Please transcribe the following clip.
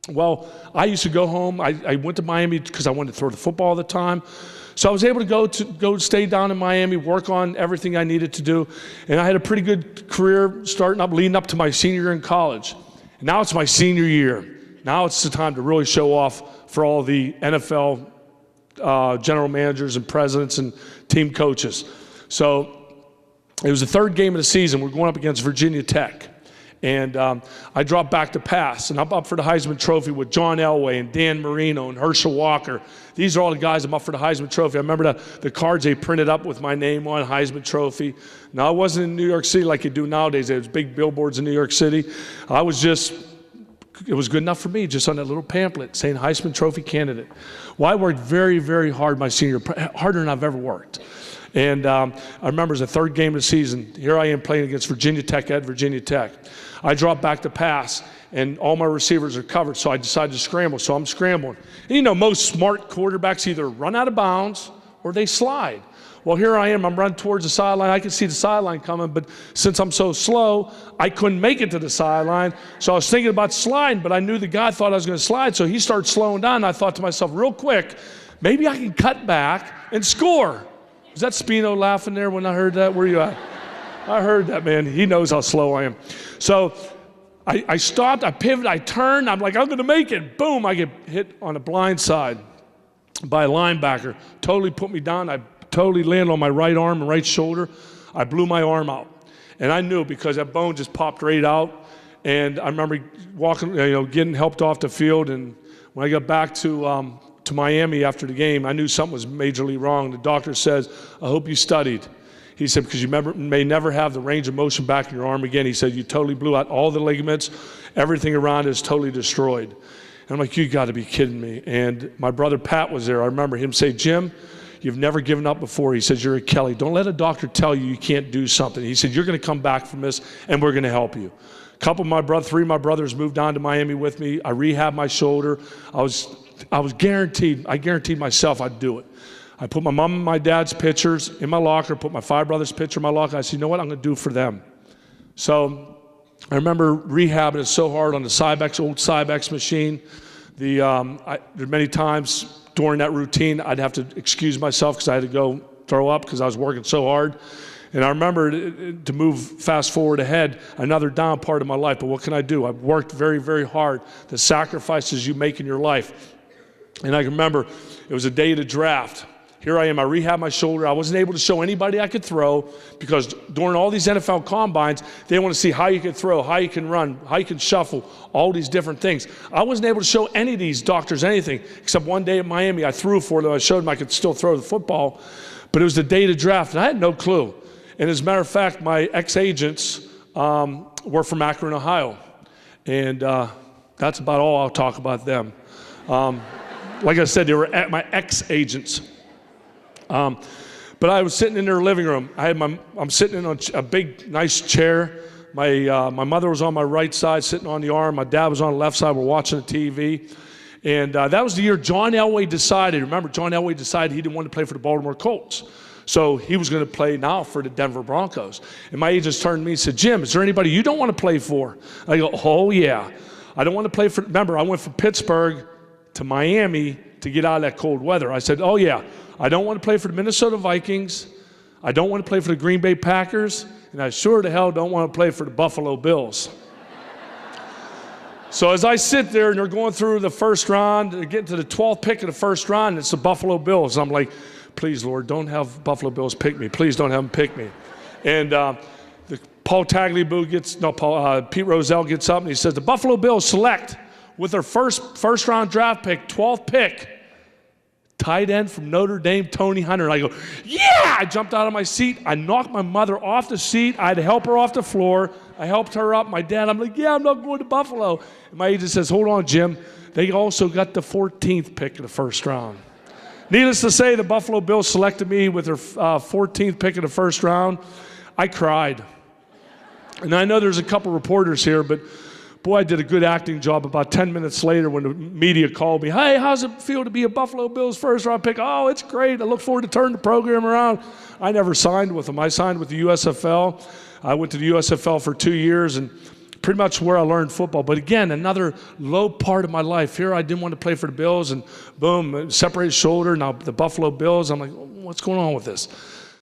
Well, I used to go home. I went to Miami because I wanted to throw the football all the time. So I was able to go stay down in Miami, work on everything I needed to do. And I had a pretty good career leading up to my senior year in college. And now it's my senior year. Now it's the time to really show off for all the NFL general managers and presidents and team coaches. So it was the third game of the season. We're going up against Virginia Tech. And I dropped back to pass, and I'm up for the Heisman Trophy with John Elway and Dan Marino and Herschel Walker. These are all the guys I'm up for the Heisman Trophy. I remember the cards they printed up with my name on, Heisman Trophy. Now, I wasn't in New York City like you do nowadays. There was big billboards in New York City. It was good enough for me, just on that little pamphlet saying Heisman Trophy candidate. Well, I worked very, very hard my senior year, harder than I've ever worked. And I remember it was the third game of the season. Here I am playing against Virginia Tech at Virginia Tech. I drop back to pass, and all my receivers are covered, so I decided to scramble. So I'm scrambling. And you know, most smart quarterbacks either run out of bounds or they slide. Well, here I am. I'm running towards the sideline. I can see the sideline coming, but since I'm so slow, I couldn't make it to the sideline. So I was thinking about sliding, but I knew the guy thought I was going to slide, so he started slowing down. And I thought to myself, real quick, maybe I can cut back and score. Was that Spino laughing there when I heard that? Where you at? I heard that, man. He knows how slow I am. So I stopped, I pivoted, I turned. I'm like, I'm going to make it. Boom, I get hit on the blind side by a linebacker. Totally put me down. I totally landed on my right arm and right shoulder. I blew my arm out. And I knew because that bone just popped right out. And I remember walking, getting helped off the field. And when I got back to Miami after the game, I knew something was majorly wrong. The doctor says, I hope you studied. He said, because you may never have the range of motion back in your arm again. He said, you totally blew out all the ligaments. Everything around is totally destroyed. And I'm like, you got to be kidding me. And my brother Pat was there. I remember him say, Jim, you've never given up before. He says, you're a Kelly. Don't let a doctor tell you can't do something. He said, you're going to come back from this, and we're going to help you. Three of my brothers moved down to Miami with me. I rehabbed my shoulder. I guaranteed myself I'd do it. I put my mom and my dad's pictures in my locker, put my 5 brothers' picture in my locker. I said, you know what, I'm going to do it for them. So I remember rehabbing it so hard on the old Cybex machine. There many times during that routine, I'd have to excuse myself because I had to go throw up because I was working so hard. And I remember to move fast forward ahead, another down part of my life. But what can I do? I've worked very, very hard. The sacrifices you make in your life. And I can remember it was a day of the draft. Here I am, I rehabbed my shoulder. I wasn't able to show anybody I could throw because during all these NFL combines, they want to see how you can throw, how you can run, how you can shuffle, all these different things. I wasn't able to show any of these doctors anything, except one day at Miami, I threw for them. I showed them I could still throw the football, but it was the day of the draft, and I had no clue. And as a matter of fact, my ex-agents were from Akron, Ohio, and that's about all I'll talk about them. Like I said, they were my ex-agents. But I was sitting in their living room. I'm sitting in a big, nice chair. My mother was on my right side, sitting on the arm. My dad was on the left side. We're watching the TV. And that was the year John Elway decided. Remember, John Elway decided he didn't want to play for the Baltimore Colts. So he was going to play now for the Denver Broncos. And my agents turned to me and said, Jim, is there anybody you don't want to play for? I go, oh, yeah. I don't want to play for, remember, I went from Pittsburgh to Miami to get out of that cold weather. I said, oh, yeah. I don't want to play for the Minnesota Vikings. I don't want to play for the Green Bay Packers. And I sure to hell don't want to play for the Buffalo Bills. So as I sit there and they're going through the first round, they're getting to the 12th pick of the first round, and it's the Buffalo Bills. I'm like, please, Lord, don't have Buffalo Bills pick me. Please don't have them pick me. And Pete Rozelle gets up and he says, the Buffalo Bills select with their first round draft pick, 12th pick, tight end from Notre Dame, Tony Hunter. And I go, yeah! I jumped out of my seat. I knocked my mother off the seat. I had to help her off the floor. I helped her up. My dad, I'm like, yeah, I'm not going to Buffalo. And my agent says, hold on, Jim. They also got the 14th pick of the first round. Needless to say, the Buffalo Bills selected me with their 14th pick of the first round. I cried. And I know there's a couple reporters here, but boy, I did a good acting job. About 10 minutes later when the media called me, hey, how's it feel to be a Buffalo Bills first round pick? Oh, it's great. I look forward to turning the program around. I never signed with them. I signed with the USFL. I went to the USFL for 2 years and pretty much where I learned football. But again, another low part of my life. Here I didn't want to play for the Bills, and boom, separated shoulder, now the Buffalo Bills. I'm like, what's going on with this?